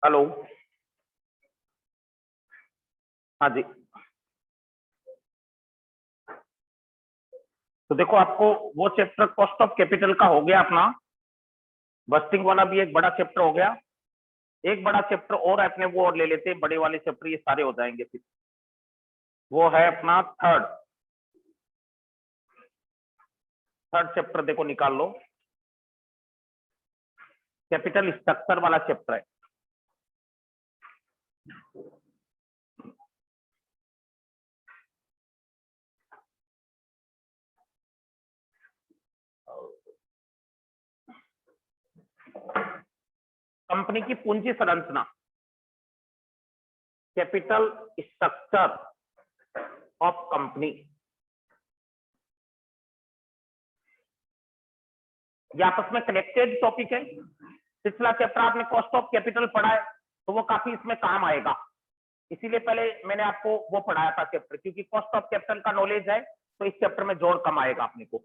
Hello. हाँ जी। तो देखो, आपको वो चैप्टर कॉस्ट ऑफ कैपिटल का हो गया अपना, बस्टिंग वाला भी एक बड़ा चैप्टर हो गया। एक बड़ा चैप्टर और अपने वो और ले लेते हैं, बड़े वाले चैप्टर ये सारे हो जाएंगे फिर। वो है अपना थर्ड चैप्टर, देखो निकाल लो, कैपिटल स्ट्रक्चर वाला चैप्टर है। कंपनी की पूंजी संरचना, कैपिटल स्ट्रक्चर ऑफ कंपनी। ये आपस में कनेक्टेड टॉपिक है। पिछला चैप्टर आपने कॉस्ट ऑफ कैपिटल पढ़ा है, तो वो काफी इसमें काम आएगा, इसीलिए पहले मैंने आपको वो पढ़ाया था चैप्टर, क्योंकि कॉस्ट ऑफ कैपिटल का नॉलेज है तो इस चैप्टर में जोर कम आएगा अपने को।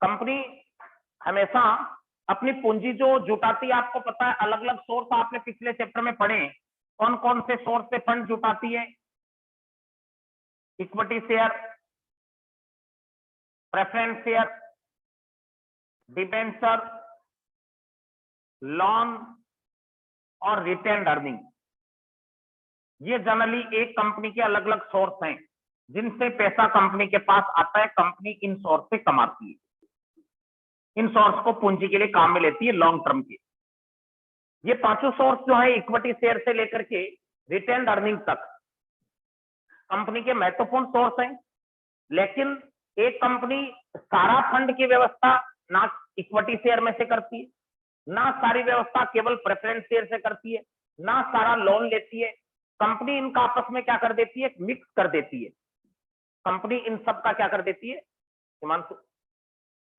कंपनी हमेशा अपनी पूंजी जो जुटाती है, आपको पता है अलग अलग सोर्स आपने पिछले चैप्टर में पढ़े, कौन कौन से सोर्स से फंड जुटाती है। Equity share, preference share, debenture, loan और रिटेन अर्निंग। ये जनरली एक कंपनी के अलग अलग सोर्स हैं जिनसे पैसा कंपनी के पास आता है, कंपनी इन सोर्स से कमाती है, इन सोर्स को पूंजी के लिए काम में लेती है लॉन्ग टर्म के। ये पांचों सोर्स जो है, इक्विटी शेयर से लेकर के रिटेन अर्निंग तक, कंपनी के महत्वपूर्ण सोर्स हैं। लेकिन एक कंपनी सारा फंड की व्यवस्था ना इक्विटी शेयर में से करती है, ना सारी व्यवस्था केवल प्रेफरेंस शेयर से करती है, ना सारा लोन लेती है। कंपनी इनका आपस में क्या कर देती है, मिक्स कर देती है। कंपनी इन सब का क्या कर देती है हिमांशु,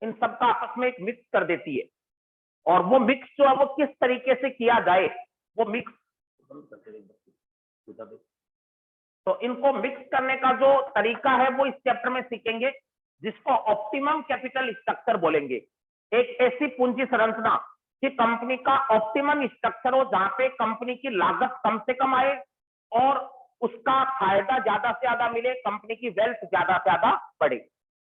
इन सब का आपस में एक मिक्स कर देती है। और वो मिक्स जो है वो किस तरीके से किया जाए, वो मिक्स, तो इनको मिक्स करने का जो तरीका है वो इस चैप्टर में सीखेंगे, जिसको ऑप्टिमम कैपिटल स्ट्रक्चर बोलेंगे। एक ऐसी पूंजी संरचना कि कंपनी का ऑप्टिमम स्ट्रक्चर हो, जहां पे कंपनी की लागत कम से कम आए और उसका फायदा ज्यादा से ज्यादा मिले, कंपनी की वेल्थ ज्यादा से ज्यादा बढ़े।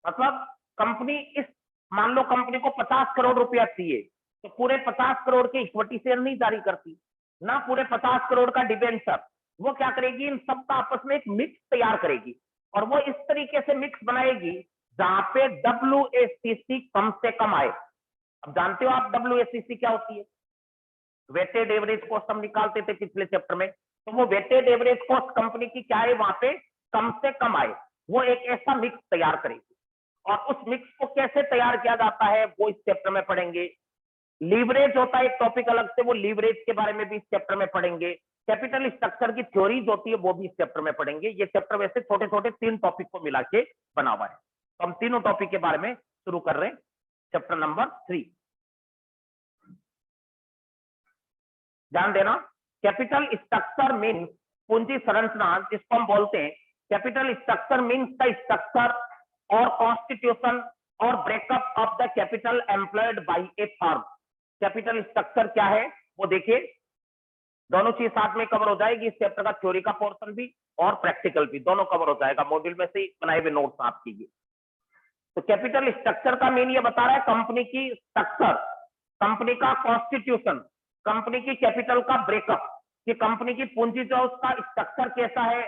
मतलब कंपनी इस, मान लो कंपनी को 50 करोड़ रुपया चाहिए, तो पूरे 50 करोड़ के इक्विटी शेयर नहीं जारी करती, ना पूरे 50 करोड़ का डिबेंचर। वो क्या करेगी, इन सब का आपस में एक मिक्स तैयार करेगी, और वो इस तरीके से मिक्स बनाएगी जहां पे WACC कम से कम आए। अब जानते हो आप WACC क्या होती है, वेटेड एवरेज कॉस्ट हम निकालते थे पिछले चैप्टर में। तो वो वेटेड एवरेज कॉस्ट कंपनी की क्या है, वहां पे कम से कम आए, वो एक ऐसा मिक्स तैयार करेगी। और उस मिक्स को कैसे तैयार किया जाता है वो इस चैप्टर में पढ़ेंगे। लीवरेज होता है एक टॉपिक अलग से, वो लीवरेज के बारे में भी इस चैप्टर में पढ़ेंगे। कैपिटल स्ट्रक्चर की थ्योरीज होती है, वो भी इस चैप्टर में पढ़ेंगे। ये चैप्टर वैसे छोटे छोटे 3 टॉपिक को मिला के बना हुआ है, तो हम तीनों टॉपिक के बारे में शुरू कर रहे हैं। चैप्टर नंबर 3, ध्यान देना। कैपिटल स्ट्रक्चर मीन्स पूंजी संरचना, जिसको हम बोलते हैं capital structure means the structure और कॉन्स्टिट्यूशन और breakup of the capital employed by A firm. Capital structure क्या है वो देखिए, दोनों चीज साथ में कवर हो जाएगी। इस चैप्टर का थ्योरी का पोर्शन भी और प्रैक्टिकल भी दोनों कवर हो जाएगा, मॉड्यूल में से ही बनाए हुए नोट्स आप कीजिए। तो कैपिटल स्ट्रक्चर का मीन ये बता रहा है कंपनी की स्ट्रक्चर, कंपनी का कॉन्स्टिट्यूशन, कंपनी की कैपिटल का ब्रेकअप, कि कंपनी की पूंजी जो उसका स्ट्रक्चर कैसा है,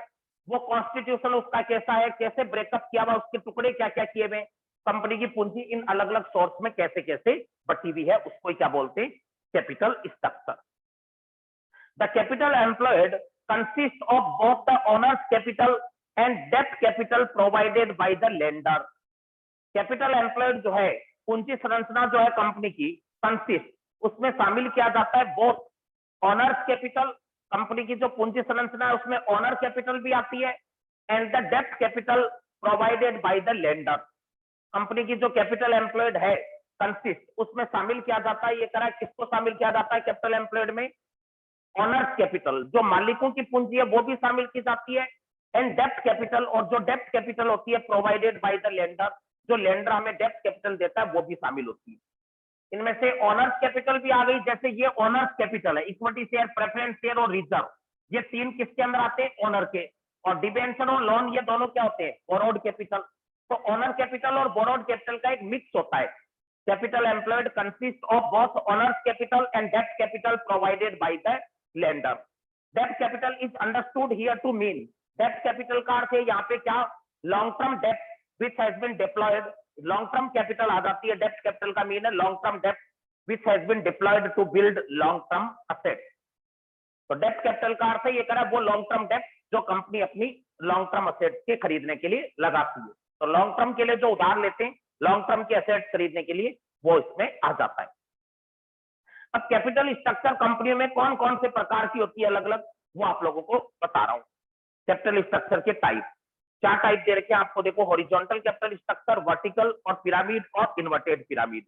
वो कॉन्स्टिट्यूशन उसका कैसा है, कैसे ब्रेकअप किया हुआ, उसके टुकड़े क्या क्या किए हुए, कंपनी की पूंजी इन अलग अलग सोर्स में कैसे कैसे बटी हुई है, उसको क्या बोलते हैं, capital structure. The capital employed consist of both the owners capital and डेब्ट capital provided by the lender. Capital employed जो है, पूंजी संरचना जो है कंपनी की, कंसिस्ट, उसमें शामिल किया जाता है बोथ ओनर्स कैपिटल, कंपनी की जो पूंजी संरचना है उसमें ओनर कैपिटल भी आती है, एंड द डेब्ट capital provided by the lender. Company की जो कैपिटल एम्प्लॉयड है कंसिस्ट, उसमें शामिल किया जाता है, ये करा किसको शामिल किया जाता है कैपिटल एम्प्लॉयड में, ओनर्स कैपिटल, जो मालिकों की पूंजी है वो भी शामिल की जाती है, एंड डेब्ट कैपिटल, और जो डेब्ट कैपिटल होती है प्रोवाइडेड बाय द लेंडर, जो लेंडर हमें डेब्ट कैपिटल देता है वो भी शामिल होती है। इनमें से ऑनर्स कैपिटल भी आ गई, जैसे ये ऑनर्स कैपिटल है, इक्विटी शेयर, प्रेफरेंस शेयर और रिजर्व, ये तीन किसके अंदर आते हैं? ऑनर के। और डिबेंचर और लोन ये दोनों क्या होते हैं? Borrowed capital. तो ऑनर कैपिटल और बोरोड कैपिटल का एक मिक्स होता है। Capital employed consist of both owners capital and debt capital provided by the lender. Debt capital is understood here to mean, debt capital का अर्थ है यहाँ पे क्या? Long term debt which has been deployed. Long term capital आ जाती है, debt capital का मीन है long term debt which has been diploid to build long term asset. तो डेट कैपिटल का अर्थ है ये करा वो लॉन्ग टर्म डेट जो कंपनी अपनी लॉन्ग टर्म असेट के खरीदने के लिए लगाती है। तो लॉन्ग टर्म के लिए जो उधार लेते हैं लॉन्ग टर्म के असेट खरीदने के लिए, वो इसमें आ जाता है। अब कैपिटल स्ट्रक्चर कंपनियों में कौन कौन से प्रकार की होती है अलग अलग, वो आप लोगों को बता रहा हूं। कैपिटल स्ट्रक्चर के टाइप, 4 टाइप दे रखे हैं आपको, देखो हॉरिजॉन्टल कैपिटल स्ट्रक्चर, वर्टिकल और पिरामिड और इन्वर्टेड पिरामिड।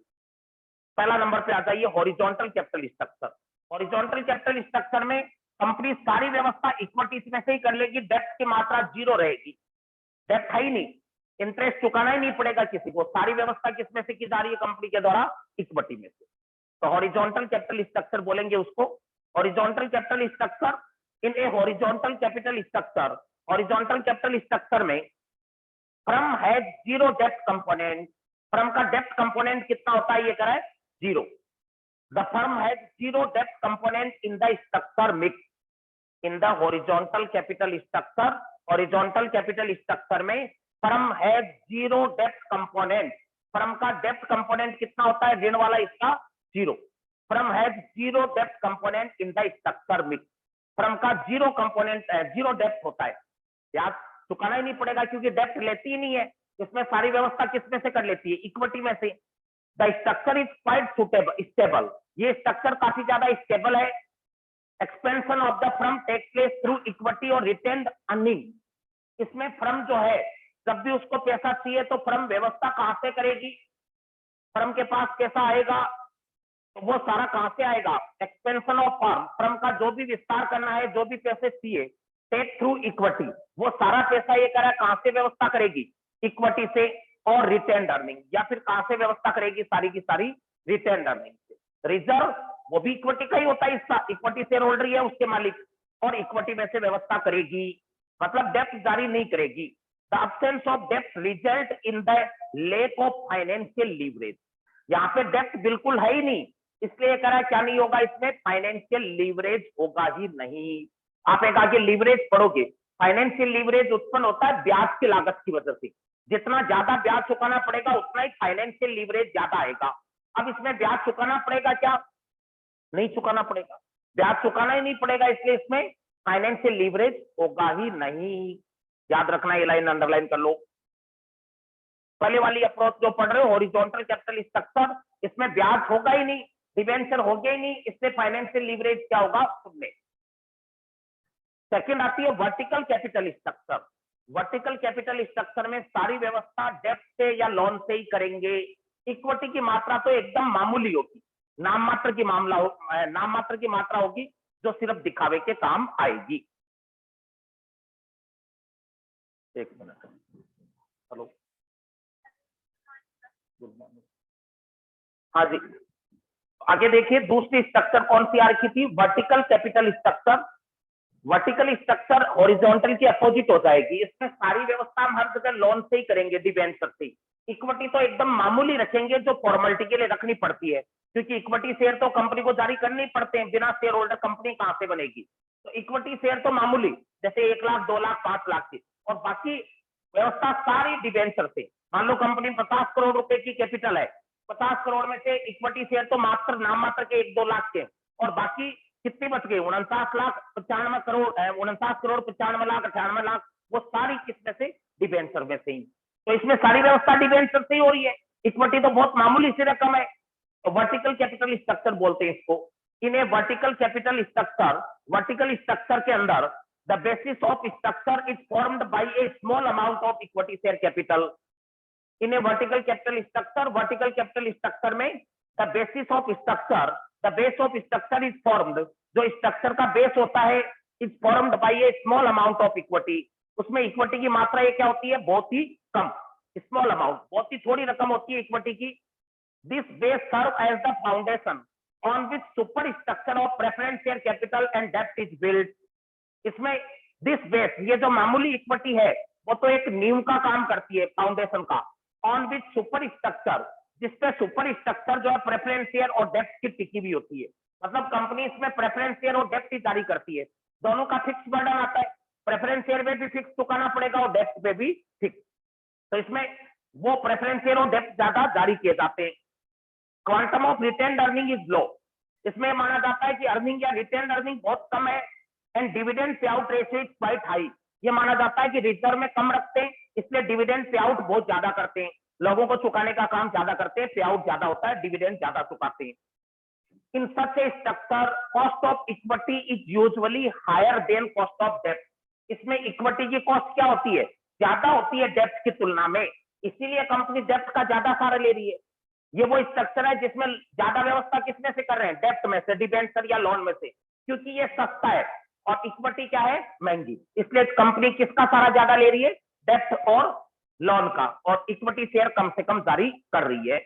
पहला नंबर पे आ जाइए horizontal capital structure. Horizontal capital structure में कंपनी सारी व्यवस्था इक्विटी में से ही कर लेगी, डेट की मात्रा 0 रहेगी, डेट है ही नहीं, इंटरेस्ट चुकाना ही नहीं पड़ेगा किसी को, सारी व्यवस्था किसमें से की जा रही है? कंपनी के द्वारा इक्विटी में से। तो हॉरिजॉन्टल कैपिटल स्ट्रक्चर बोलेंगे उसको। Horizontal capital structure, in a horizontal capital structure, horizontal capital structure में firm has 0 debt component. Firm का डेट कंपोनेंट कितना होता है? ये करा है 0। The firm has 0 debt component in the structure mix. In the horizontal capital structure, horizontal capital structure में firm has 0 debt component. Firm का डेट कंपोनेंट कितना होता है? ऋण वाला इसका 0। Firm has 0 debt component in the structure mix. Firm का 0 component, 0 date होता है, याद चुकाना ही नहीं पड़ेगा क्योंकि डेट लेती ही नहीं है, इसमें सारी व्यवस्था किसमें से कर लेती है? इक्विटी में से। The structure is quite suitable, stable, ये स्ट्रक्चर काफी ज्यादा स्टेबल है। Expansion of the firm take place through equity और रिटेन्ड अर्निंग। इसमें फर्म जो है जब भी उसको पैसा चाहिए तो फर्म व्यवस्था कहां से करेगी? फर्म के पास पैसा आएगा तो वो सारा कहां से आएगा? एक्सपेंशन ऑफ फर्म, फर्म का जो भी विस्तार करना है, जो भी पैसे चाहिए, टेक थ्रू इक्विटी, वो सारा पैसा ये करा कहां से व्यवस्था करेगी? इक्विटी से। और रिटेन्ड अर्निंग, या फिर कहां से व्यवस्था करेगी? सारी की सारी रिटेन्ड अर्निंग से। रिजर्व, वो भी इक्विटी का ही होता है हिस्सा, इक्विटी शेयर होल्डर है उसके मालिक, और इक्विटी में से व्यवस्था करेगी, मतलब डेप्ट जारी नहीं करेगी। द अब्सेंस ऑफ डेप्ट result in the lack of financial leverage. यहाँ पे डेप्ट बिल्कुल है ही नहीं, इसलिए कह रहा है क्या नहीं होगा इसमें? फाइनेंशियल लीवरेज होगा ही नहीं। आप एक आगे लीवरेज पढ़ोगे, फाइनेंशियल लीवरेज उत्पन्न होता है ब्याज की लागत की वजह से। जितना ज्यादा ब्याज चुकाना पड़ेगा उतना ही फाइनेंशियल लीवरेज ज्यादा आएगा। अब इसमें ब्याज चुकाना पड़ेगा क्या? नहीं चुकाना पड़ेगा, ब्याज चुकाना ही नहीं पड़ेगा, इसलिए इसमें फाइनेंशियल लीवरेज होगा ही नहीं। याद रखना, ये लाइन अंडरलाइन कर लो। पहले वाली अप्रोच जो पढ़ रहे हो हॉरिजॉन्टल कैपिटल स्ट्रक्चर, इसमें ब्याज होगा ही नहीं, डिबेंचर हो गया ही नहीं, इससे फाइनेंशियल लीवरेज क्या होगा? सुनने। सेकंड आती है vertical capital structure. Vertical capital structure में सारी व्यवस्था डेब्ट से या लोन से ही करेंगे। इक्विटी की मात्रा तो एकदम मामूली होगी, नाम मात्र की नाम मात्र की मात्रा होगी जो सिर्फ दिखावे के काम आएगी। एक मिनट, हेलो, गुड मॉर्निंग। हाँ जी, आगे देखिए दूसरी स्ट्रक्चर कौन सी आ रखी थी? Vertical capital structure. Vertical structure horizontal की अपोजिट हो जाएगी, इसमें सारी व्यवस्था हम हर जगह लोन से ही करेंगे, डिबेंचर से। इक्विटी तो एकदम मामूली रखेंगे जो फॉर्मेलिटी के लिए रखनी पड़ती है, क्योंकि इक्विटी शेयर तो कंपनी को जारी करने ही पड़ते हैं, बिना शेयर होल्डर कंपनी कहां से बनेगी? तो इक्विटी शेयर तो मामूली, जैसे 1 लाख 2 लाख 5 लाख की, और बाकी व्यवस्था सारी डिबेंचर से। मान लो कंपनी 50 करोड़ रुपए की कैपिटल है, 50 करोड़ में से इक्विटी शेयर तो मात्र नाम मात्र के 1-2 लाख के, और बाकी कितनी बच गई? 49 लाख 95 करोड़, 49 करोड़ 95 लाख 98 लाख, वो सारी किसमें से? डिबेंचर में से ही। तो इसमें सारी व्यवस्था डिबेंचर से ही हो रही है, इक्विटी तो बहुत मामूली सी रकम है। तो वर्टिकल कैपिटल स्ट्रक्चर बोलते हैं इसको। In a vertical capital structure, vertical structure के अंदर the basis of structure is formed by a small amount of equity share capital. In a vertical capital structure, vertical capital structure में the basis of structure, the base of structure is formed, जो structure का base होता है, is formed by a small amount of equity. उसमें equity की मात्रा ये क्या होती है? बहुत ही कम, स्मॉल अमाउंट, बहुत ही थोड़ी रकम होती है इक्विटी की। This base serve as the foundation on which super structure of preference share capital and डेप्ट इज बिल्ड। इसमें दिस बेस, ये जो मामूली इक्विटी है वो तो एक नींव का काम करती है, फाउंडेशन का, ऑन विच सुपर स्ट्रक्चर, जिसपे सुपर स्ट्रक्चर जो है प्रेफरेंस शेयर और डेप्ट की टिकी भी होती है। मतलब कंपनी इसमें प्रेफरेंस शेयर और डेप्ट ही जारी करती है, दोनों का फिक्स बर्डन आता है, प्रेफरेंस शेयर में भी फिक्स चुकाना पड़ेगा और डेप्ट पे भी फिक्स। तो इसमें वो प्रेफरेंस शेयर और डेप्ट ज्यादा जारी किए जाते हैं। Quantum of retain earning is low, इसमें माना जाता है कि अर्निंग या रिटेन अर्निंग बहुत कम है। And dividend pay out ratio is quite high, ये माना जाता है कि रिजर्व में कम रखते हैं, इसलिए डिविडेंड पे आउट बहुत ज्यादा करते हैं, लोगों को चुकाने का काम ज्यादा करते हैं, पे आउट ज्यादा होता है, डिविडेंड ज्यादा चुकाते हैं। In such a structure cost of equity is usually higher than cost of डेप्ट, इसमें इक्विटी की कॉस्ट क्या होती है, ज्यादा होती है डेप्ट की तुलना में, इसीलिए कंपनी डेप्ट का ज्यादा सहारा ले रही है। ये वो स्ट्रक्चर है जिसमें ज्यादा व्यवस्था किसमें से कर रहे हैं, डेप्ट में से, डिबेंचर या लोन में से, क्योंकि ये सस्ता है और इक्विटी क्या है, महंगी, इसलिए कंपनी किसका सहारा ज्यादा ले रही है, डेप्ट और लोन का, और इक्विटी शेयर कम से कम जारी कर रही है।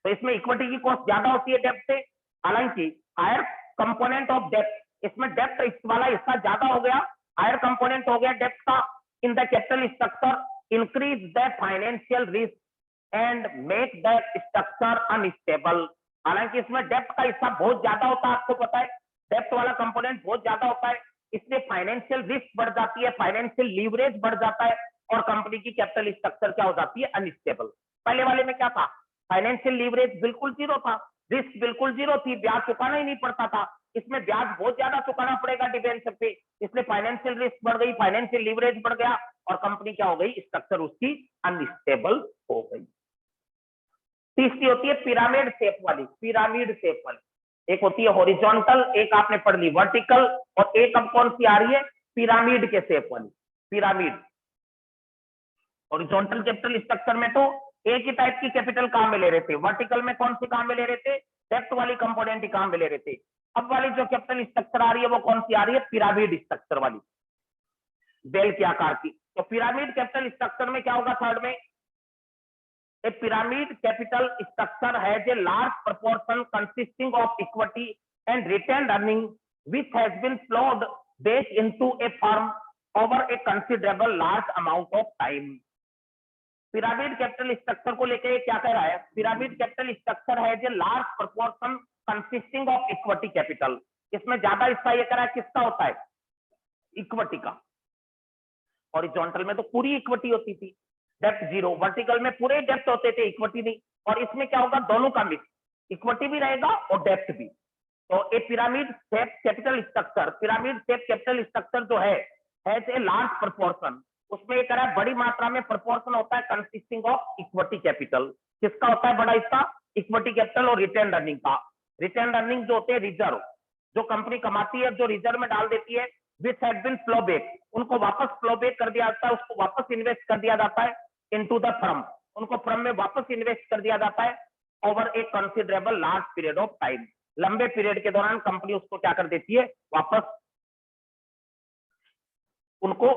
तो इसमें इक्विटी की कॉस्ट ज्यादा होती है डेप्ट से, हालांकि हायर कंपोनेंट ऑफ डेप्ट, इसमें डेप्ट वाला हिस्सा ज्यादा हो गया, हायर कंपोनेंट हो गया डेप्ट का in the capital structure, increase the financial risk and make that structure unstable. हालांकि इसमें डेप्ट का हिस्सा बहुत ज्यादा होता है, आपको पता है डेप्ट वाला कंपोनेंट बहुत ज्यादा होता है, इसलिए फाइनेंशियल रिस्क बढ़ जाती है, फाइनेंशियल लीवरेज बढ़ जाता है और कंपनी की कैपिटल स्ट्रक्चर क्या हो जाती है, अनस्टेबल। पहले वाले में क्या था, फाइनेंशियल लीवरेज बिल्कुल जीरो था, रिस्क बिल्कुल जीरो थी, ब्याज चुकाना ही नहीं पड़ता था, इसमें ब्याज बहुत ज्यादा चुकाना पड़ेगा डिबेंचर पे, इसलिए फाइनेंशियल रिस्क बढ़ गई, फाइनेंशियल लीवरेज बढ़ गया और कंपनी क्या हो गई, स्ट्रक्चर उसकी अनस्टेबल हो गई। तीसरी होती है पिरामिड शेप वाली, पिरामिड शेप वाली, एक होती है हॉरिजॉन्टल, एक आपने पढ़ ली वर्टिकल, और एक अब कौन सी आ रही है, पिरामिड के शेप वाली, पिरामिड। हॉरिजॉन्टल कैपिटल स्ट्रक्चर में तो एक ही टाइप की कैपिटल काम में ले रहे थे, वर्टिकल में कौन सी काम में ले रहे थे, डेप्ट वाली कंपोनेंट ही काम में ले रहे थे। अब वाली जो कैपिटल स्ट्रक्चर आ रही है वो कौन सी आ रही है, पिरामिड स्ट्रक्चर वाली, बेल के आकार की। तो पिरामिड कैपिटल स्ट्रक्चर में क्या होगा, थर्ड में, a pyramid capital structure has a large proportion consisting of equity and retained earning which has been flowed back into a firm over a considerable large amount of time। Pyramid capital structure को लेकर क्या कह रहा है, pyramid capital structure है जो large proportion consisting of equity capital, इसमें ज्यादा हिस्सा ये कह रहा है किसका होता है, इक्विटी का। हॉरिजॉन्टल में तो पूरी इक्विटी होती थी, डेप्ट जीरो, वर्टिकल में पूरे डेप्ट होते थे, इक्विटी नहीं, और इसमें क्या होगा, दोनों का मिक्स, इक्विटी भी रहेगा और डेप्ट भी। तो a pyramid shape capital structure, pyramid shape capital structure जो है ए लार्ज प्रोपोर्शन, उसमें एक है बड़ी मात्रा में प्रोपोर्शन होता है कंसिस्टिंग ऑफ इक्विटी कैपिटल, किसका होता है बड़ा हिस्सा, इक्विटी कैपिटल और रिटेन अर्निंग का। रिटेन अर्निंग जो होते हैं रिजर्व, जो कंपनी कमाती है, जो रिजर्व में डाल देती है, which had been flow back, उनको वापस फ्लो बैक कर दिया जाता है, उसको वापस इन्वेस्ट कर दिया जाता है इनटू द फर्म, उनको फर्म में वापस इन्वेस्ट कर दिया जाता है over A considerable large period of time, लंबे पीरियड के दौरान कंपनी उसको क्या कर देती है, वापस उनको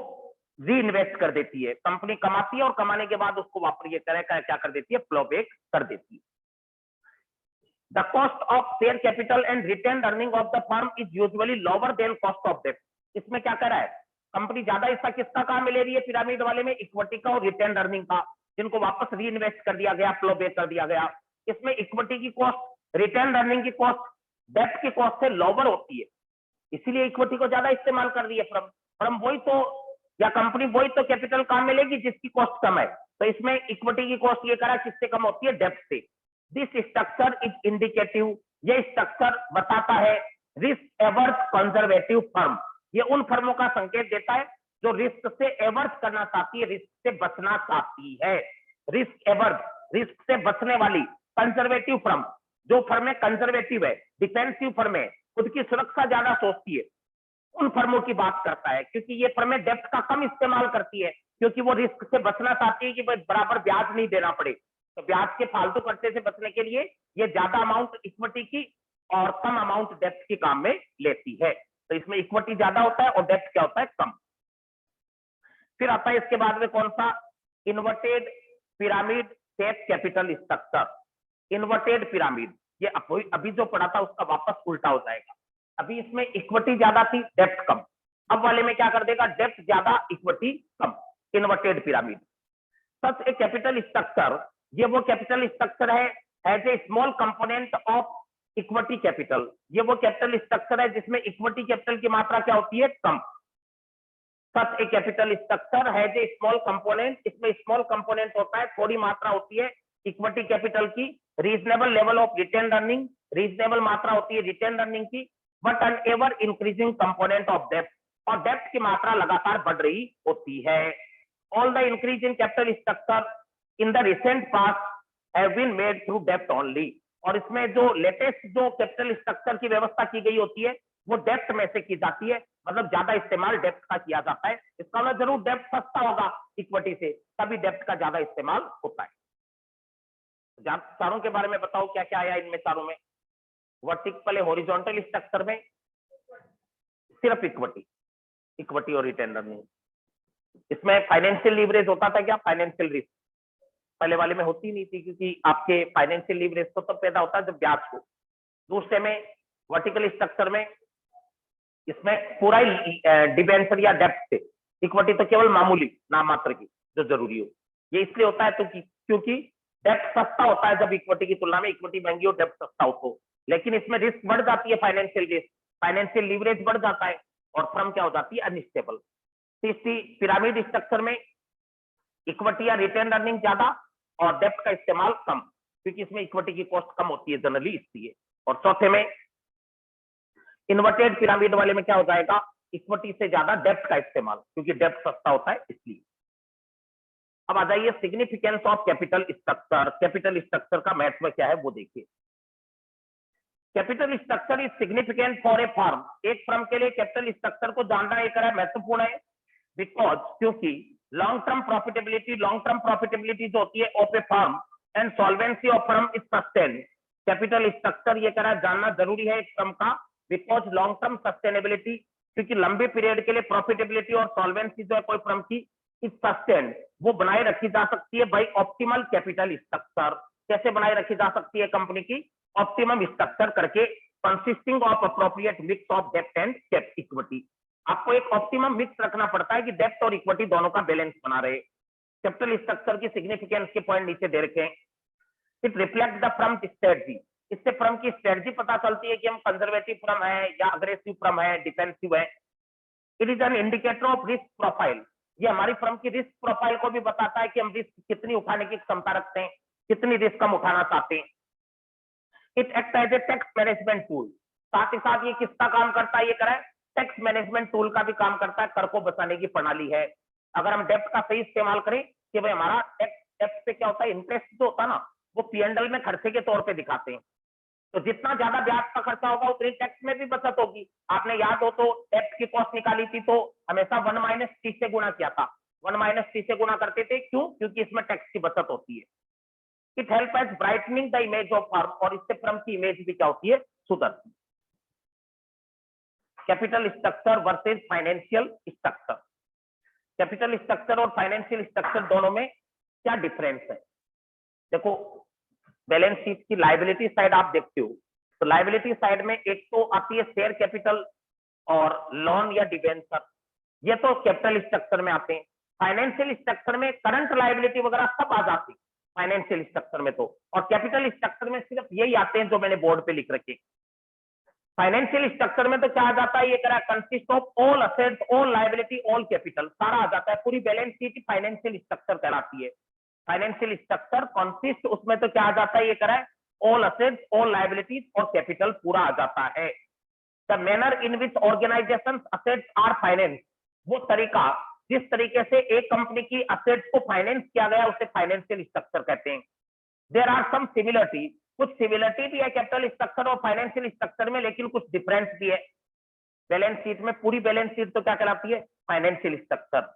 री इन्वेस्ट कर देती है, कंपनी कमाती है और कमाने के बाद उसको वापस ये क्या कर देती है, फ्लो बैक कर देती है। The cost of share capital and retained earning of the firm is usually lower than cost of debt। इसमें क्या कर रहा है, कंपनी ज्यादा हिस्सा किसका काम ले रही है, पिरामिड वाले में इक्विटी का और रिटेन अर्निंग का, जिनको वापस री इन्वेस्ट कर दिया गया, फ्लो बैक कर दिया गया। इसमें इक्विटी की कॉस्ट, रिटेन अर्निंग की कॉस्ट डेप्ट की कॉस्ट से लोअर होती है, इसीलिए इक्विटी को ज्यादा इस्तेमाल कर रही है फर्म। फर्म वही तो, या कंपनी वही तो कैपिटल काम में लेगी जिसकी कॉस्ट कम है, तो इसमें इक्विटी की कॉस्ट ये करा किससे कम होती है, डेप्ट से। दिस स्ट्रक्चर इज इंडिकेटिव, ये स्ट्रक्चर बताता है रिस्क एवर्स कंजर्वेटिव फर्म, ये उन फर्मों का संकेत देता है जो रिस्क से एवर्स करना चाहती है, रिस्क से बचना चाहती है। रिस्क एवर्स, रिस्क से बचने वाली, कंजर्वेटिव फर्म, जो फर्में कंजर्वेटिव है, डिफेंसिव फर्में, खुद की सुरक्षा ज्यादा सोचती है, उन फर्मों की बात करता है, क्योंकि ये फर्में डेप्ट का कम इस्तेमाल करती है, क्योंकि वो रिस्क से बचना चाहती है कि बराबर ब्याज नहीं देना पड़े, तो ब्याज के फालतू खर्चे से बचने के लिए ये ज्यादा अमाउंट इक्विटी की और कम अमाउंट डेप्ट की काम में लेती है। तो इसमें इक्विटी ज्यादा होता है और डेप्ट क्या होता है, कम। फिर आता है इसके बाद में कौन सा, inverted pyramid shape capital structure. Inverted pyramid, ये अभी जो पढ़ा था उसका वापस उल्टा हो जाएगा। अभी इसमें इक्विटी ज्यादा थी, डेप्थ कम। अब वाले में क्या कर देगा, डेप्थ ज्यादा equity come, inverted pyramid. Such a capital structure, ये वो कैपिटल स्ट्रक्चर है has a small component of equity capital, ये वो कैपिटल स्ट्रक्चर है जिसमें इक्विटी कैपिटल की मात्रा क्या होती है, कम। Such a capital structure has a small component, इसमें स्मॉल कंपोनेंट होता है, थोड़ी मात्रा होती है इक्विटी कैपिटल की। Reasonable level of retain earning, reasonable मात्रा होती है रिटेन अर्निंग की। But an ever increasing component of डेप्थ, और डेप्थ की मात्रा लगातार बढ़ रही होती है। All the increase in capital structure in the recent past have been made through डेप्थ ओनली, और इसमें जो लेटेस्ट जो कैपिटल स्ट्रक्चर की व्यवस्था की गई होती है वो डेप्थ में से की जाती है, मतलब ज्यादा इस्तेमाल डेप्थ का किया जाता है। इसका मतलब जरूर डेप्थ सस्ता होगा इक्विटी से, तभी डेप्थ का ज्यादा इस्तेमाल होता है। चारों के बारे में बताओ क्या क्या आया इनमें चारों में। वर्टिकल हॉरिजॉन्टल स्ट्रक्चर में सिर्फ इक्विटी, इक्विटी और रिटेन अर्निंग। इसमें फाइनेंशियल लीवरेज होता था क्या, फाइनेंशियल रिस्क पहले वाले में होती नहीं थी, क्योंकि आपके फाइनेंशियल लीवरेज तो तब पैदा होता है जब ब्याज हो। दूसरे में वर्टिकल स्ट्रक्चर में इसमें पूरा ही डिबेंचर या डेप्थ से, इक्विटी तो केवल मामूली नाम मात्र की जो जरूरी हो। ये इसलिए होता है तो क्योंकि डेप्थ सस्ता होता है, जब इक्विटी की तुलना में इक्विटी महंगी हो डेप्थ सस्ता हो तो। लेकिन इसमें रिस्क बढ़ जाती है, फाइनेंशियल रिस्क, फाइनेंशियल लीवरेज बढ़ जाता है और फर्म क्या हो जाती है, अनस्टेबल। तीसरी पिरामिड स्ट्रक्चर में इक्विटी या रिटेन अर्निंग ज्यादा और डेप्थ का इस्तेमाल कम, क्योंकि इसमें इक्विटी की कॉस्ट कम होती है जनरली इसलिए। और चौथे में इन्वर्टेड पिरामिड वाले में क्या हो जाएगा, इक्विटी से ज्यादा डेप्थ का इस्तेमाल, क्योंकि डेप्थ सस्ता होता है इसलिए। अब आ जाइए significance of capital structure, capital structure का महत्व क्या है वो देखिए। Capital structure is significant for a firm, एक फर्म के लिए कैपिटल स्ट्रक्चर को जानना एक महत्वपूर्ण है। बिकॉज, क्योंकि लॉन्ग टर्म प्रॉफिटेबिलिटी जो होती है of A firm and solvency of firm is sustain. Capital structure ये जानना जरूरी है एक फर्म का, बिकॉज लॉन्ग टर्म सस्टेनेबिलिटी, क्योंकि लंबे पीरियड के लिए प्रॉफिटेबिलिटी और सॉल्वेंसी जो है कोई फर्म की इज सस्टेन, वो बनाए रखी जा सकती है बाई ऑप्टिमल कैपिटल स्ट्रक्चर। कैसे बनाए रखी जा सकती है कंपनी की, ऑप्टिमम स्ट्रक्चर करके, consisting of appropriate mix of depth and equity. आपको एक ऑप्टिमम मिक्स रखना पड़ता है कि डेप्थ और इक्विटी दोनों का बैलेंस बना रहे। कैपिटल स्ट्रक्चर की सिग्निफिकेंस के पॉइंट नीचे दे रखे हैं। It reflect the firm strategy, इससे फर्म की स्ट्रेटजी पता चलती है कि हम कंजर्वेटिव फर्म है या अग्रेसिव फर्म है, डिफेंसिव है। It is an indicator of risk profile, ये हमारी फर्म की रिस्क प्रोफाइल को भी बताता है कि हम रिस्क कितनी उठाने की क्षमता रखते हैं, कितनी रिस्क हम उठाना चाहते हैं। It act as a tax management tool, साथ ही साथ ये किसका काम करता है, ये करें टैक्स मैनेजमेंट टूल का भी काम करता है, कर को बचाने की प्रणाली है। अगर हम डेप्थ का सही इस्तेमाल करें कि भाई हमारा टैक्स पे क्या होता है, इंटरेस्ट जो होता है ना वो पीएनएल में खर्चे के तौर पे दिखाते हैं, तो जितना ज्यादा ब्याज का खर्चा होगा उतनी टैक्स में भी बचत होगी। आपने याद हो तो टैक्स की कॉस्ट निकाली थी तो हमेशा 1 - T से गुणा किया था, 1 - T से गुणा करते थे, क्यों, क्योंकि इसमें टैक्स की बचत होती है। It help as brightening the image of firm, और इससे फर्म की इमेज भी क्या होती है, सुधरती। Capital structure versus financial structure, capital structure और फाइनेंशियल स्ट्रक्चर दोनों में क्या डिफरेंस है। देखो बैलेंस शीट की लायबिलिटी साइड आप देखते हो तो लायबिलिटी साइड में एक तो आती है शेयर कैपिटल और लोन या डिबेंचर, ये तो कैपिटल स्ट्रक्चर में आते हैं। फाइनेंशियल स्ट्रक्चर में करंट लायबिलिटी वगैरह सब आ जाती है फाइनेंशियल स्ट्रक्चर में तो, और कैपिटल स्ट्रक्चर में सिर्फ यही आते हैं जो मैंने बोर्ड पे लिख रखे। फाइनेंशियल स्ट्रक्चर में तो क्या आ जाता है, ये करा consist of all assets, all liability, all capital, सारा आ जाता है। पूरी बैलेंस शीट फाइनेंशियल स्ट्रक्चर कहलाती है। फाइनेंशियल स्ट्रक्चर कंसिस्ट, उसमें तो क्या आ जाता है, ये करा ऑल असेट्स, ऑल लायबिलिटीज और कैपिटल पूरा आ जाता है। The manner in which organisation assets are finance, वो तरीका जिस तरीके से एक कंपनी की असेट्स को फाइनेंस किया गया उसे फाइनेंशियल स्ट्रक्चर कहते हैं। देयर आर सम सिमिलरिटी, कुछ सिमिलरिटी भी है कैपिटल स्ट्रक्चर और फाइनेंशियल स्ट्रक्चर में, लेकिन कुछ डिफरेंस भी है। बैलेंस शीट में पूरी बैलेंस शीट तो क्या कहलाती है, फाइनेंशियल स्ट्रक्चर,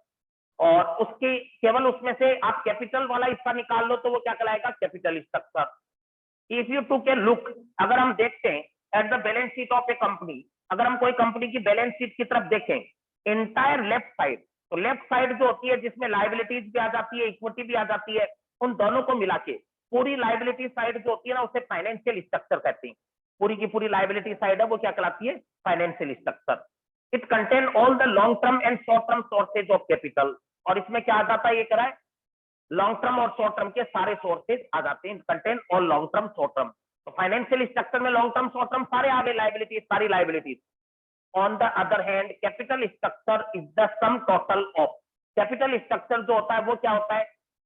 और उसकी केवल उसमें से आप कैपिटल वाला हिस्सा निकाल लो तो वो क्या कहलाएगा, capital structure. If you took A look, अगर हम देखते हैं at the balance sheet of a company, अगर हम कोई कंपनी की बैलेंस शीट की तरफ देखें, एंटायर लेफ्ट साइड, तो लेफ्ट साइड जो होती है जिसमें लायबिलिटीज भी आ जाती है, इक्विटी भी आ जाती है, उन दोनों को मिला के पूरी लाइबिलिटी साइड जो होती है ना उसे फाइनेंशियल स्ट्रक्चर कहते हैं। पूरी की पूरी लाइबिलिटी साइड है वो क्या कहलाती है? Financial structure. It contain all the long term and short term sources of capital. और इसमें क्या आ जाता है? ये कह रहा है लॉन्ग टर्म और शॉर्ट टर्म के सारे सोर्सेज आ जाते हैं। Contain all long term short term. तो फाइनेंशियल स्ट्रक्चर में लॉन्ग टर्म शॉर्ट टर्म सारे आ गए, लाइबिलिटीज सारी liabilities. On the other hand capital structure is the sum total of. Capital structure जो होता है वो क्या होता है?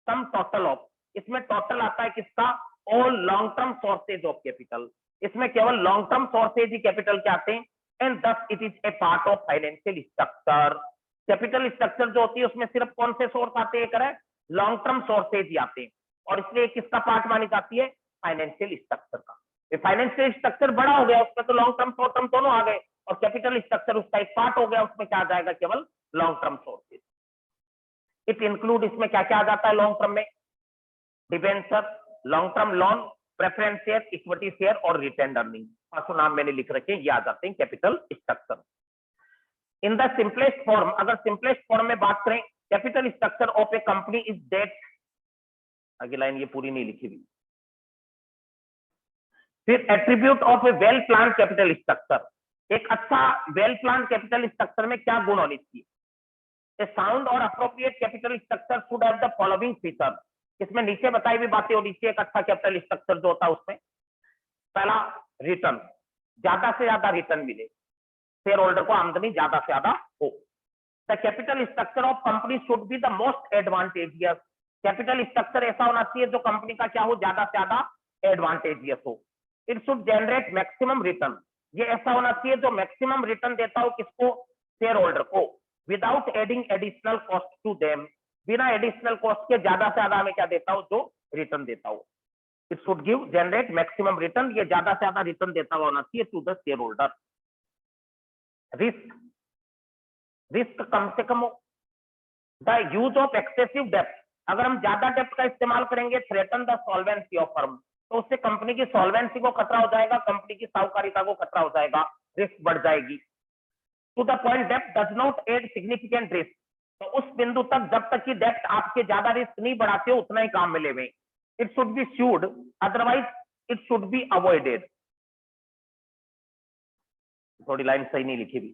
Sum total of. इसमें टोटल आता है किसका? All long term sources of capital. इसमें केवल लॉन्ग टर्म सोर्सेज ही कैपिटल के आते हैं and thus it is a part of financial structure. Capital structure जो होती है उसमें सिर्फ कौन से सोर्स आते हैं? लॉन्ग टर्म सोर्सेज ही आते हैं, और इसलिए किसका पार्ट मानी जाती है? फाइनेंशियल स्ट्रक्चर का। फाइनेंशियल स्ट्रक्चर बड़ा हो गया, उसमें तो लॉन्ग टर्म शॉर्ट टर्म दोनों आ गए, और कैपिटल स्ट्रक्चर उसका एक पार्ट हो गया, उसमें क्या आ जाएगा? केवल long term sources. It include, इसमें क्या क्या आ जाता है लॉन्ग टर्म में? Debenture, long term loan, preference share, equity share और रिटेन अर्निंग। पांचों नाम मैंने लिख रखे, ये आ जाते हैं capital structure. In the simplest form, अगर सिंपलेस्ट फॉर्म में बात करें, capital structure of a company is debt. आगे लाइन ये पूरी नहीं लिखी हुई। फिर attribute of a well plan capital structure. एक अच्छा वेल प्लान कैपिटल स्ट्रक्चर में क्या गुण होने चाहिए? ए साउंड और appropriate capital structure should have the following feature. इसमें नीचे बताई हुई बातें होनी चाहिए एक अच्छा कैपिटल स्ट्रक्चर जो होता है उसमें। पहला, रिटर्न, ज्यादा से ज्यादा रिटर्न मिले, शेयर होल्डर को आमदनी ज्यादा से ज्यादा हो। The capital structure of company should be the most advantageous. Capital structure ऐसा होना चाहिए जो कंपनी का क्या हो? ज्यादा से ज्यादा एडवांटेजियस हो। It should generate maximum return. ये ऐसा होना चाहिए जो मैक्सिमम रिटर्न देता हो, किसको? शेयर होल्डर को। Without adding additional cost to them, बिना एडिशनल कॉस्ट के ज्यादा से ज्यादा हमें क्या देता हो? जो रिटर्न देता हो। It should give generate maximum return, ये ज्यादा से ज्यादा रिटर्न देता हुआ होना चाहिए to the share holder. Risk, risk कम से कम हो। द यूज ऑफ एक्सेसिव डेप्थ, अगर हम ज्यादा डेप्थ का इस्तेमाल करेंगे, threaten the solvency of firm, तो उससे कंपनी की सॉल्वेंसी को खतरा हो जाएगा, कंपनी की साहूकारिता को खतरा हो जाएगा, रिस्क बढ़ जाएगी। टू द पॉइंट डेप्थ does not add significant risk, तो उस बिंदु तक जब तक कि डेप्थ आपके ज्यादा रिस्क नहीं बढ़ाते हो उतना ही काम मिले हुए। It should B assured, otherwise it should be avoided. थोड़ी लाइन सही नहीं लिखी हुई।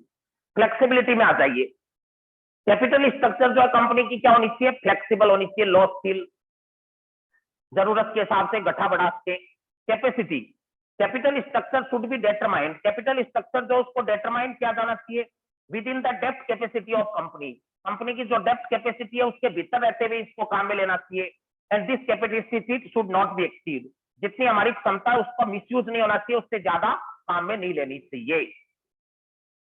फ्लेक्सिबिलिटी में आ जाइए। कैपिटल स्ट्रक्चर जो है कंपनी की क्या होनी चाहिए? फ्लेक्सिबल होनी चाहिए, लॉसशील, जरूरत के हिसाब से घटा बढ़ा सके। Capacity, capital structure should be determined, capital structure जो उसको डिटरमाइन किया जाना चाहिए with in the depth capacity of company, company की जो डेप्थ कैपेसिटी है उसके भीतर रहते हुए इसको काम में लेना चाहिए। And this capacity should not be exceed, जितनी हमारी क्षमता है उसका मिसयूज नहीं होना चाहिए, उससे ज्यादा काम में नहीं लेनी चाहिए।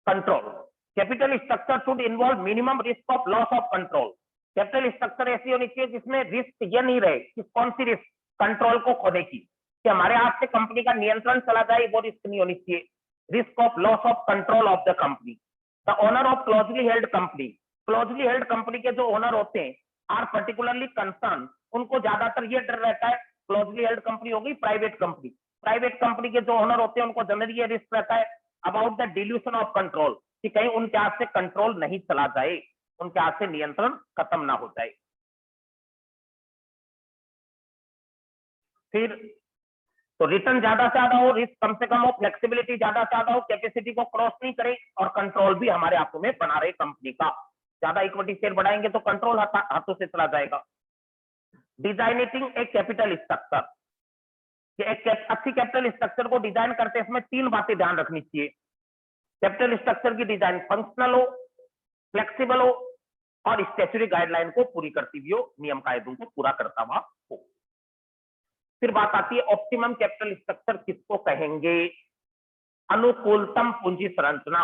Control, capital structure should involve minimum risk of loss of control, capital structure ऐसी होनी चाहिए जिसमें रिस्क ये नहीं रहे कि कौन सी रिस्क? कंट्रोल को खोने की, कि हमारे हाथ से कंपनी का नियंत्रण चला जाए, वो रिस्क नहीं होनी चाहिए। Risk of loss of control of the company. The owner of closely held company, closely held company के जो ओनर होते हैं आर पर्टिकुलरली कंसर्न, उनको ज्यादातर ये डर रहता है, क्लोजली हेल्ड कंपनी होगी प्राइवेट कंपनी, प्राइवेट कंपनी के जो ओनर होते हैं उनको जनरली ये रिस्क रहता है about the dilution of control, कि कहीं उनके हाथ से कंट्रोल नहीं चला जाए, उनके हाथ से नियंत्रण खत्म ना हो जाए। फिर तो रिटर्न ज्यादा से ज्यादा हो, रिस्क कम से कम हो, फ्लेक्सिबिलिटी ज्यादा से ज्यादा हो, कैपेसिटी को क्रॉस नहीं करे, और कंट्रोल भी हमारे हाथों में बना रहे कंपनी का। ज्यादा इक्विटी शेयर बढ़ाएंगे तो कंट्रोल हाथों से चला जाएगा। डिजाइनिंग एक कैपिटल स्ट्रक्चर, एक अच्छी कैपिटल स्ट्रक्चर को डिजाइन करते समय तीन बातें ध्यान रखनी चाहिए। कैपिटल स्ट्रक्चर की डिजाइन फंक्शनल हो, फ्लेक्सिबल हो, और स्टैट्यूटरी गाइडलाइन को पूरी करती हुई हो, नियम कायदों को पूरा करता हुआ हो। फिर बात आती है ऑप्टिमम कैपिटल स्ट्रक्चर किसको कहेंगे? अनुकूलतम पूंजी संरचना,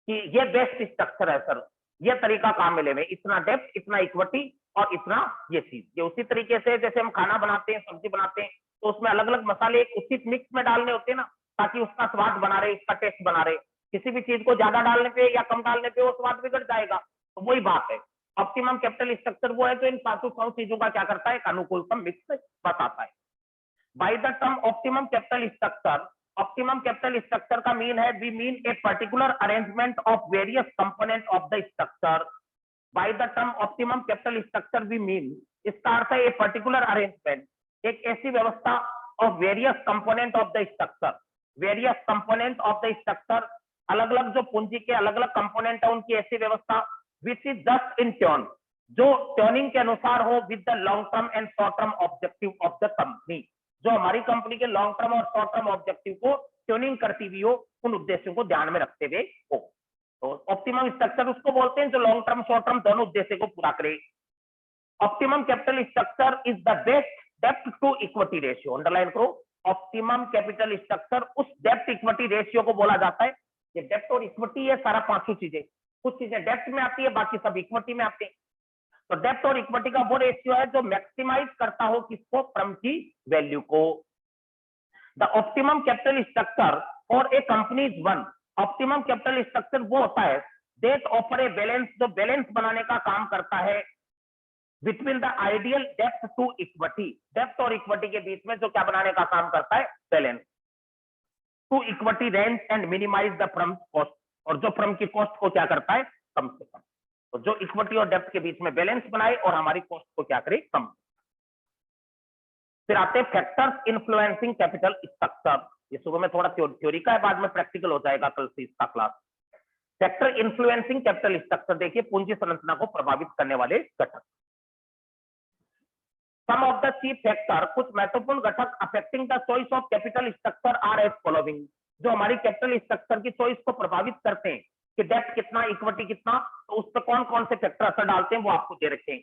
कि ये बेस्ट स्ट्रक्चर है सर, ये तरीका काम मिले में, इतना डेप्थ, इतना इक्विटी और इतना ये चीज। ये उसी तरीके से जैसे हम खाना बनाते हैं, सब्जी बनाते हैं, तो उसमें अलग अलग मसाले एक उचित मिक्स में डालने होते हैं ना, ताकि उसका स्वाद बना रहे, उसका टेस्ट बना रहे। किसी भी चीज को ज्यादा डालने पे या कम डालने पे वो स्वाद बिगड़ जाएगा, तो वही बात है। ऑप्टिमम कैपिटल स्ट्रक्चर वो है जो इन पांचों चीजों का क्या करता है? एक अनुकूलतम मिक्स बताता है। By the term optimum capital structure, optimum capital structure का मीन है, we mean a particular arrangement of various component of the structure. By the term optimum capital structure we mean, इसका अर्थ है ए पर्टिकुलर अरेंजमेंट, एक ऐसी व्यवस्था of various component of the structure, various component of the structure, अलग अलग जो पूंजी के अलग अलग कंपोनेंट है उनकी ऐसी व्यवस्था which is just in tune, जो ट्यूनिंग के अनुसार हो with the long term and short term objective of the company, जो हमारी कंपनी के लॉन्ग टर्म और शॉर्ट टर्म ऑब्जेक्टिव को ट्यूनिंग करती हुई हो, उन उद्देश्यों को ध्यान में रखते हुए हो। तो ऑप्टिमम स्ट्रक्चर उसको बोलते हैं जो लॉन्ग टर्म शॉर्ट टर्म दोनों उद्देश्य को पूरा करे। Optimum capital structure is the best डेप्थ टू इक्विटी रेशियो, अंडरलाइन करो, ऑप्टिमम कैपिटल स्ट्रक्चर उस डेप्थ इक्विटी रेशियो को बोला जाता है। ये डेप्थ और इक्विटी है सारा पांचों चीजें, कुछ चीजें डेप्थ में आती है, बाकी सब इक्विटी में आते हैं। तो डेप्थ और इक्विटी का वो रेशियो है जो मैक्सिमाइज करता हो किसको, फर्म की वैल्यू को। The optimum capital structure for a company is one, optimum capital structure वो होता है दैट ऑफर ए बैलेंस, जो बैलेंस बनाने का काम करता है बिटवीन द आइडियल डेप्थ टू इक्विटी, डेप्थ और इक्विटी के बीच में जो क्या बनाने का काम करता है, balance to equity range and minimise the firm cost, और जो फर्म की कॉस्ट को क्या करता है, कम से कम। तो जो इक्विटी और डेप्थ के बीच में बैलेंस बनाए और हमारी कॉस्ट को क्या करे, कम। फिर आते हैं फैक्टर्स इन्फ्लुएंसिंग कैपिटल स्ट्रक्चर, ये सुबह में थोड़ा थ्योरी का है, बाद में प्रैक्टिकल हो जाएगा कल से इसका class. Factor influencing capital structure, देखिए पूंजी संरचना को प्रभावित करने वाले घटक। Some of the chief factor, कुछ महत्वपूर्ण घटक affecting the choice of capital structure are as following, जो हमारी कैपिटल स्ट्रक्चर की चॉइस को प्रभावित करते हैं कि डेप्थ कितना, इक्विटी कितना, तो उस पर कौन कौन से फैक्टर असर डालते हैं वो आपको दे रखे हैं।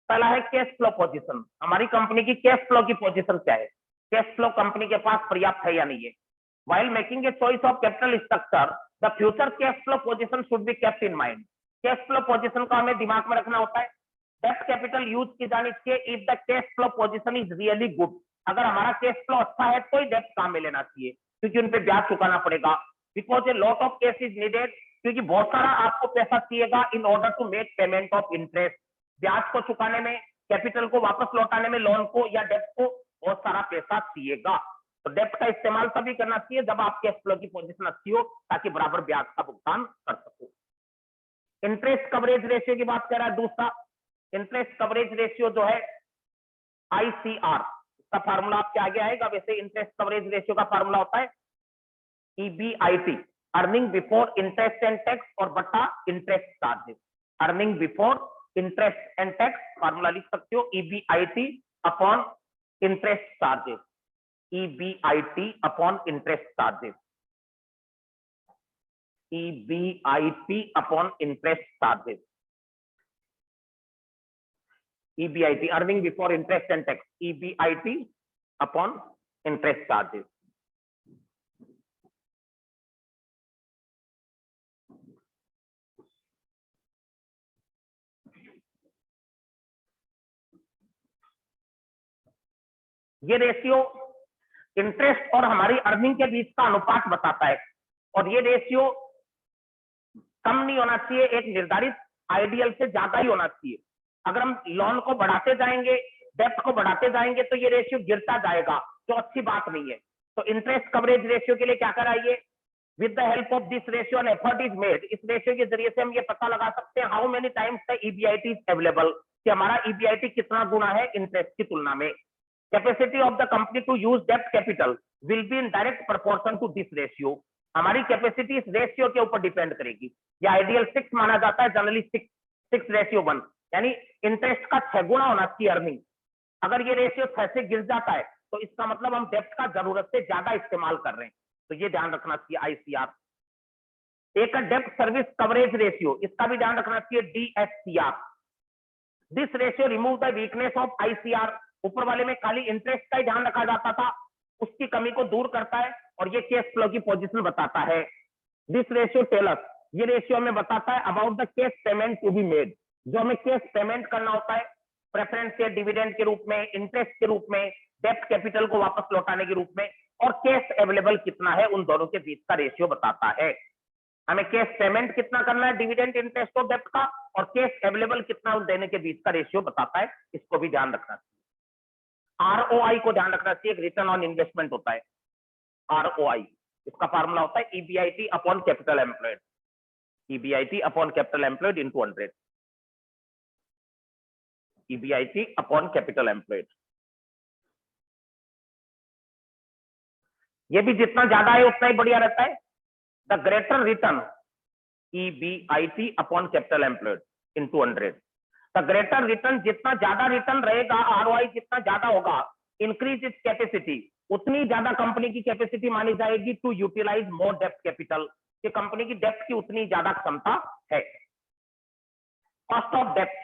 पहला है कैश फ्लो पोजीशन, हमारी कंपनी की कैश फ्लो की पोजीशन क्या है, कैश फ्लो कंपनी के पास पर्याप्त है या नहीं है। While making a choice of capital structure the future cash flow position should be kept in mind, cash flow position को हमें दिमाग में रखना होता है। डेप्थ कैपिटल यूज की जानी चाहिए if the cash flow position is really good, अगर हमारा कैश फ्लो अच्छा है तो ही डेप्थ काम में लेना चाहिए, क्योंकि उन पे ब्याज चुकाना पड़ेगा। Because a lot of cash is needed, क्योंकि बहुत सारा आपको पैसा चाहिएगा in order to make payment of interest, ब्याज को चुकाने में, कैपिटल को वापस लौटाने में, लोन को या डेप्थ को बहुत सारा पैसा चाहिएगा। तो डेप्थ का इस्तेमाल तभी करना चाहिए जब आप कैश फ्लो की पोजीशन अच्छी हो, ताकि बराबर ब्याज का भुगतान कर सको। इंटरेस्ट कवरेज रेशियो की बात कर रहा है दूसरा, इंटरेस्ट कवरेज रेशियो जो है ICR, इसका फार्मूला आपके आगे आएगा। वैसे इंटरेस्ट कवरेज रेशियो का फार्मूला होता है EBIT, earning before interest and tax और बटा interest charges, earning before interest and tax, formula लिख सकते हो EBIT upon interest charges, EBIT upon interest charges, EBIT upon interest charges, EBIT earning before interest and tax, EBIT upon interest charges. ये ratio interest और हमारी earning के बीच का अनुपात बताता है, और ये रेशियो कम नहीं होना चाहिए, एक निर्धारित आइडियल से ज्यादा ही होना चाहिए। अगर हम लोन को बढ़ाते जाएंगे, डेप्थ को बढ़ाते जाएंगे, तो ये रेशियो गिरता जाएगा, जो अच्छी बात नहीं है। तो इंटरेस्ट कवरेज रेशियो के लिए क्या कराइए, with the help of this ratio an effort is made, इस रेशियो के जरिए से हम ये पता लगा सकते हैं how many times the EBIT is available, कि हमारा EBIT कितना गुना है इंटरेस्ट की तुलना में। Capacity of the company to use डेप्थ capital will be in direct proportion to this ratio, हमारी कैपेसिटी इस रेशियो के ऊपर डिपेंड करेगी। या आइडियल 6 माना जाता है, जनरली 6:1, यानी इंटरेस्ट का 6 गुना होना चाहिए अर्निंग। अगर ये रेशियो 6 से गिर जाता है तो इसका मतलब हम डेप्थ का जरूरत से ज्यादा इस्तेमाल कर रहे हैं, तो ये ध्यान रखना चाहिए ICR। एक डेप्थ सर्विस कवरेज रेशियो, इसका भी ध्यान रखना चाहिए DSCR। This ratio remove the weakness of ICR, ऊपर वाले में खाली इंटरेस्ट का ही ध्यान रखा जाता था, उसकी कमी को दूर करता है, और ये कैश फ्लो की पोजीशन बताता है। दिस रेशियो टेलस, ये रेशियो हमें बताता है about the cash payment to be made, जो हमें कैश पेमेंट करना होता है, प्रेफरेंस शेयर डिविडेंड के रूप में, इंटरेस्ट के रूप में, डेप्थ कैपिटल को वापस लौटाने के रूप में, और कैश अवेलेबल कितना है, उन दोनों के बीच का रेशियो बताता है। हमें कैश पेमेंट कितना करना है, डिविडेंड, इंटरेस्ट और डेप्थ का, और कैश अवेलेबल कितना देने के बीच का रेशियो बताता है, इसको भी ध्यान रखना चाहिए। ROI को ध्यान रखना चाहिए, रिटर्न ऑन इन्वेस्टमेंट होता है ROI, इसका फार्मूला होता है EBIT upon capital employed, EBIT upon capital employed into 100, EBIT upon capital employed. ये भी जितना ज्यादा है उतना ही बढ़िया रहता है। The greater return EBIT upon capital employed into 100। The greater return, जितना ज्यादा रिटर्न रहेगा, ROI जितना ज्यादा होगा, इंक्रीज इट्स कैपेसिटी, उतनी ज्यादा कंपनी की कैपेसिटी मानी जाएगी टू यूटिलाइज मोर डेप्थ कैपिटल, कि कंपनी की डेप्थ की उतनी ज्यादा क्षमता है। कॉस्ट ऑफ डेप्थ,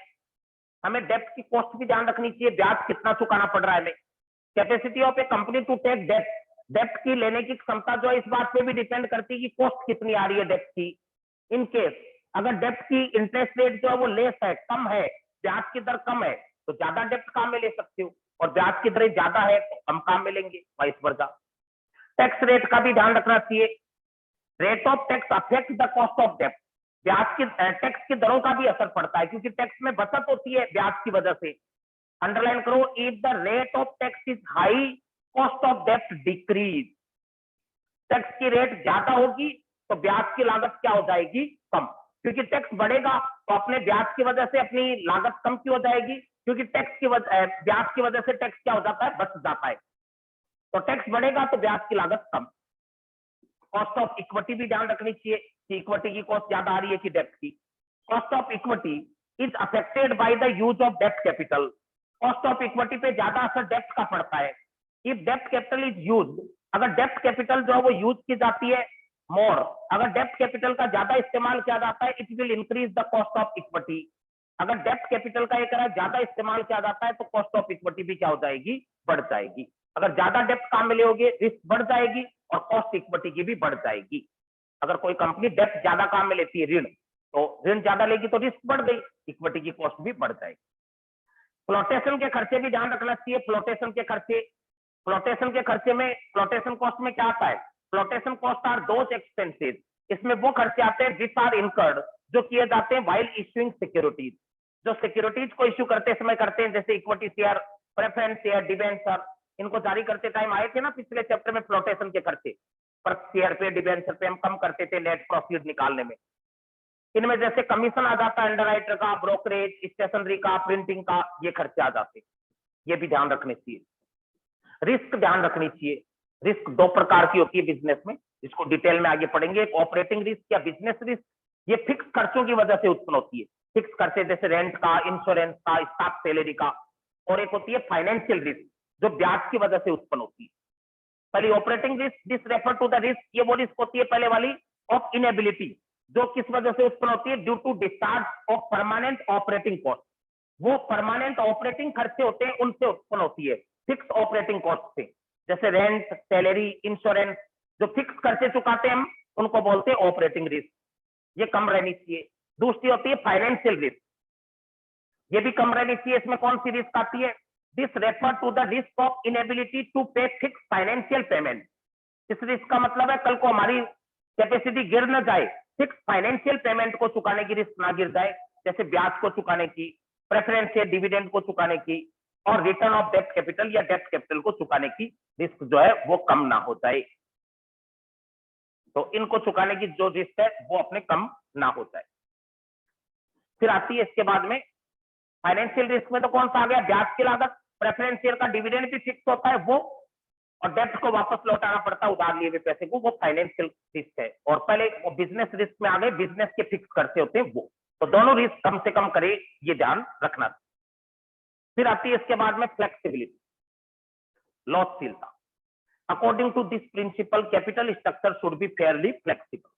हमें डेप्थ की कॉस्ट भी ध्यान रखनी चाहिए, ब्याज कितना चुकाना पड़ रहा है हमें। Capacity of a company to take डेप्थ, डेप्थ की लेने की क्षमता जो है इस बात पे भी डिपेंड करती है कि कॉस्ट कितनी आ रही है डेप्थ की। इन केस अगर डेप्थ की इंटरेस्ट रेट जो है वो लेस है, कम है, ब्याज की दर कम है, तो ज्यादा डेप्थ काम में ले सकते हो, और ब्याज की दर ज्यादा है तो कम काम में लेंगे, वाइस वर्सा। टैक्स रेट का भी ध्यान रखना चाहिए। Rate of tax affect the cost of depth, ब्याज की टैक्स की दरों का भी असर पड़ता है, क्योंकि टैक्स में बचत होती है ब्याज की वजह से। अंडरलाइन करो, if the rate of tax is high cost of डेप्ट डिक्रीज, टैक्स की रेट ज्यादा होगी तो ब्याज की लागत क्या हो जाएगी, कम, क्योंकि टैक्स बढ़ेगा तो अपने ब्याज की वजह से अपनी लागत कम क्यों हो जाएगी, क्योंकि टैक्स की वजह, ब्याज की वजह से टैक्स क्या हो जाता है, बच जाता है, तो टैक्स बढ़ेगा तो ब्याज की लागत कम। कॉस्ट ऑफ इक्विटी भी ध्यान रखनी चाहिए कि इक्विटी की कॉस्ट ज्यादा आ रही है कि डेप्थ की। Cost of equity is affected by the use of depth capital, cost of equity पे ज्यादा असर डेप्थ का पड़ता है। If depth capital is use, अगर डेप्थ कैपिटल जो है वो यूज की जाती है मोर, अगर डेप्थ कैपिटल का ज्यादा इस्तेमाल किया जाता है, it will increase the cost of equity, अगर डेप्थ कैपिटल का एक ज्यादा इस्तेमाल किया जाता है तो कॉस्ट ऑफ इक्विटी भी क्या हो जाएगी, बढ़ जाएगी। अगर ज्यादा डेप्थ काम में लोगे रिस्क बढ़ जाएगी और कॉस्ट इक्विटी की भी बढ़ जाएगी। अगर कोई कंपनी डेप्थ ज्यादा काम में लेती है, ऋण, तो ऋण ज्यादा लेगी तो रिस्क बढ़ गई, इक्विटी की कॉस्ट भी बढ़ जाएगी। फ्लोटेशन के खर्चे भी ध्यान रखना चाहिए। फ्लोटेशन के खर्चे, फ्लोटेशन के खर्चे में, फ्लोटेशन कॉस्ट में क्या आता है, flotation cost are those expenses, इसमें वो खर्चे आते हैं विच आर इनकर्ड, जो किए जाते हैं व्हाइल इश्यूइंग सिक्योरिटीज, जो सिक्योरिटीज को इश्यू करते समय करते हैं, जैसे equity share, preference share, debenture, इनको जारी करते टाइम आए थे ना पिछले चैप्टर में फ्लोटेशन के खर्चे, पर शेयर पे, डिबेंचर पे हम कम करते थे नेट प्रॉफिट निकालने में। इनमें जैसे कमीशन आ जाता है अंडरराइटर का, ब्रोकरेज, स्टेशनरी का, प्रिंटिंग का, ये खर्चे आ जाते हैं, ये भी ध्यान रखने चाहिए। रिस्क ध्यान रखनी चाहिए। रिस्क दो प्रकार की होती है बिजनेस में, इसको डिटेल में आगे पढ़ेंगे। एक ऑपरेटिंग रिस्क या बिजनेस रिस्क, ये फिक्स खर्चों की वजह से उत्पन्न होती है, फिक्स खर्चे जैसे रेंट का, इंश्योरेंस का, स्टाफ सैलरी का। और एक होती है फाइनेंशियल रिस्क, जो ब्याज की वजह से उत्पन्न होती है। पहले operating risk, this refer to the risk, ये वो रिस्क होती है पहले वाली, ऑफ इनएबिलिटी, जो किस वजह से उत्पन्न होती है, due to discharge of permanent operating cost, वो परमानेंट ऑपरेटिंग खर्चे होते हैं उनसे उत्पन्न होती है, फिक्स ऑपरेटिंग कॉस्ट से, जैसे रेंट, सैलरी, इंश्योरेंस, जो फिक्स खर्चे चुकाते हैं हम उनको बोलते हैं ऑपरेटिंग रिस्क, ये कम रहनी चाहिए। दूसरी होती है फाइनेंशियल रिस्क, ये भी कम रहनी चाहिए। इसमें कौन सी रिस्क आती है, this refer to the risk of inability to pay fix financial payment. इस रिस्क का मतलब है कल को हमारी कैपेसिटी गिर न जाए, फिक्स फाइनेंशियल पेमेंट को चुकाने की रिस्क ना गिर जाए, जैसे ब्याज को चुकाने की, प्रेफरेंस या डिविडेंड को चुकाने की, और रिटर्न ऑफ डेप्थ कैपिटल या डेप्थ कैपिटल को चुकाने की रिस्क जो है वो कम ना हो जाए। तो इनको चुकाने की जो रिस्क है वो अपने कम ना हो जाए। फिर आती है इसके बाद में फाइनेंशियल रिस्क में, तो कौन सा आ गया, ब्याज की लागत, प्रेफरेंस शेयर का डिविडेंड भी फिक्स होता है वो, और डेप्थ को वापस लौटाना पड़ता है उधार लिए हुए पैसे को, वो फाइनेंशियल रिस्क है। और पहले बिजनेस रिस्क में आ गए, बिजनेस के फिक्स खर्चे होते हैं वो, तो दोनों रिस्क कम से कम करे, ये ध्यान रखना। फिर आती है इसके बाद में फ्लेक्सिबिलिटी, लॉसशीलता। According to this principle capital structure should be fairly flexible.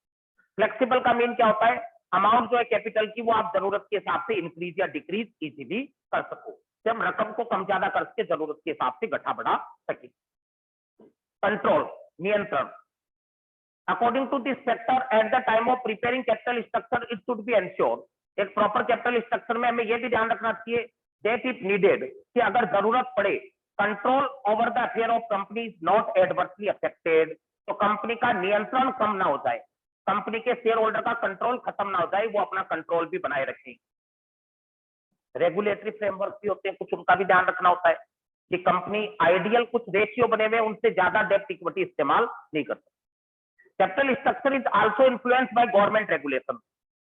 Flexible का मीन क्या होता है, अमाउंट जो है कैपिटल की वो आप जरूरत के हिसाब से इंक्रीज या डिक्रीज इजीली कर सको, जब रकम को कम ज्यादा करके जरूरत के हिसाब से घटा बढ़ा सके। कंट्रोल, नियंत्रण। According to this factor at the time of preparing capital structure it should be ensure, एक प्रॉपर कैपिटल स्ट्रक्चर में हमें यह भी ध्यान रखना चाहिए दैट इफ नीडेड, कि अगर जरूरत पड़े, control over the affair of company is not adversely affected, तो कंपनी का नियंत्रण कम ना हो जाए, कंपनी के शेयर होल्डर का कंट्रोल खत्म ना हो जाए, वो अपना कंट्रोल भी बनाए रखें। रेगुलेटरी फ्रेमवर्क भी होते हैं कुछ, उनका भी ध्यान रखना होता है कि कंपनी आइडियल कुछ रेशियो बने हुए उनसे ज्यादा डेप्थ इक्विटी इस्तेमाल नहीं कर सकती। Capital structure is also influence by government regulation,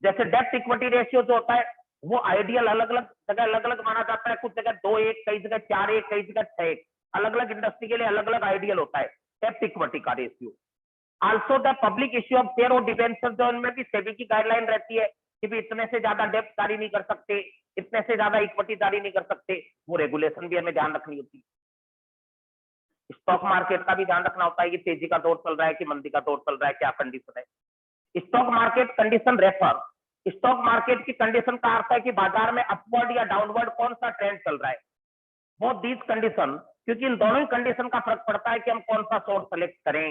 जैसे डेप्थ इक्विटी रेशियो जो होता है वो आइडियल अलग अलग जगह अलग अलग माना जाता है, कुछ जगह 2:1, कई जगह 4:1, कई जगह 6:1, अलग अलग इंडस्ट्री के लिए अलग अलग आइडियल होता है। डेब्ट इक्विटी का ratio. Also the public issue of share और डिबेंचर, जो इनमें भी सेबी की गाइडलाइन रहती है कि भी इतने से ज्यादा डेब्ट जारी नहीं कर सकते, इतने से ज्यादा इक्विटी जारी नहीं कर सकते, वो रेगुलेशन भी हमें ध्यान रखनी होती है। स्टॉक मार्केट का भी ध्यान रखना होता है कि तेजी का दौर चल रहा है कि मंदी का दौर चल रहा है, क्या कंडीशन है। Stock market condition refer, stock market की कंडीशन का अर्थ है कि बाजार में अपवर्ड या डाउनवर्ड कौन सा ट्रेंड चल रहा है, बोथ दीज कंडीशन, क्योंकि इन दोनों ही कंडीशन का फर्क पड़ता है कि हम कौन सा सोर्स सेलेक्ट करें।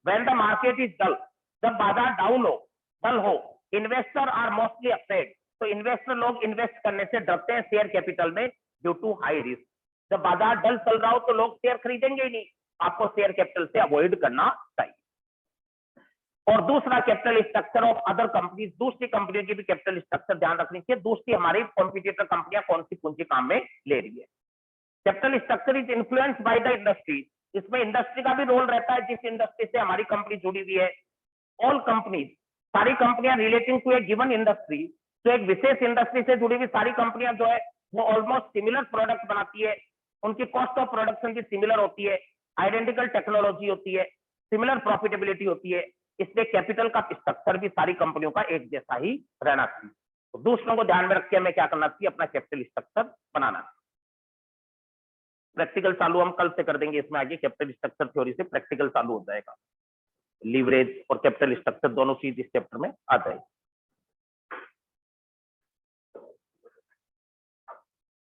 When the market is dull, जब बाजार डाउन हो, डल हो, इन्वेस्टर आर मोस्टली अफ्रेड, तो इन्वेस्टर लोग इन्वेस्ट करने से डरते हैं शेयर कैपिटल में ड्यू टू हाई रिस्क। जब बाजार डल चल रहा हो तो लोग शेयर खरीदेंगे ही नहीं, आपको शेयर कैपिटल से अवॉइड करना चाहिए। और दूसरा capital structure of other companies, दूसरी कंपनियों की भी कैपिटल स्ट्रक्चर ध्यान रखनी चाहिए, दूसरी हमारी कॉम्पिटिटर कंपनियां कौन सी पूंजी काम में ले रही है। Capital structure is influenced by the industry, इसमें इंडस्ट्री का भी रोल रहता है, जिस इंडस्ट्री से हमारी कंपनी जुड़ी हुई है। ऑल कंपनीज, सारी कंपनियां relating to a given industry, तो एक विशेष इंडस्ट्री से जुड़ी हुई सारी कंपनियां जो है वो ऑलमोस्ट सिमिलर प्रोडक्ट बनाती है, उनकी कॉस्ट ऑफ प्रोडक्शन भी सिमिलर होती है, आइडेंटिकल टेक्नोलॉजी होती है, सिमिलर प्रॉफिटेबिलिटी होती है, इसलिए कैपिटल का स्ट्रक्चर भी सारी कंपनियों का एक जैसा ही रहना चाहिए। तो दूसरों को ध्यान में रख के हमें क्या करना चाहिए, अपना कैपिटल स्ट्रक्चर बनाना चाहिए। प्रैक्टिकल चालू हम कल से कर देंगे, इसमें आगे कैपिटल स्ट्रक्चर थ्योरी से प्रैक्टिकल चालू हो जाएगा, लीवरेज और कैपिटल स्ट्रक्चर दोनों चीज इस चैप्टर में आ जाएगी।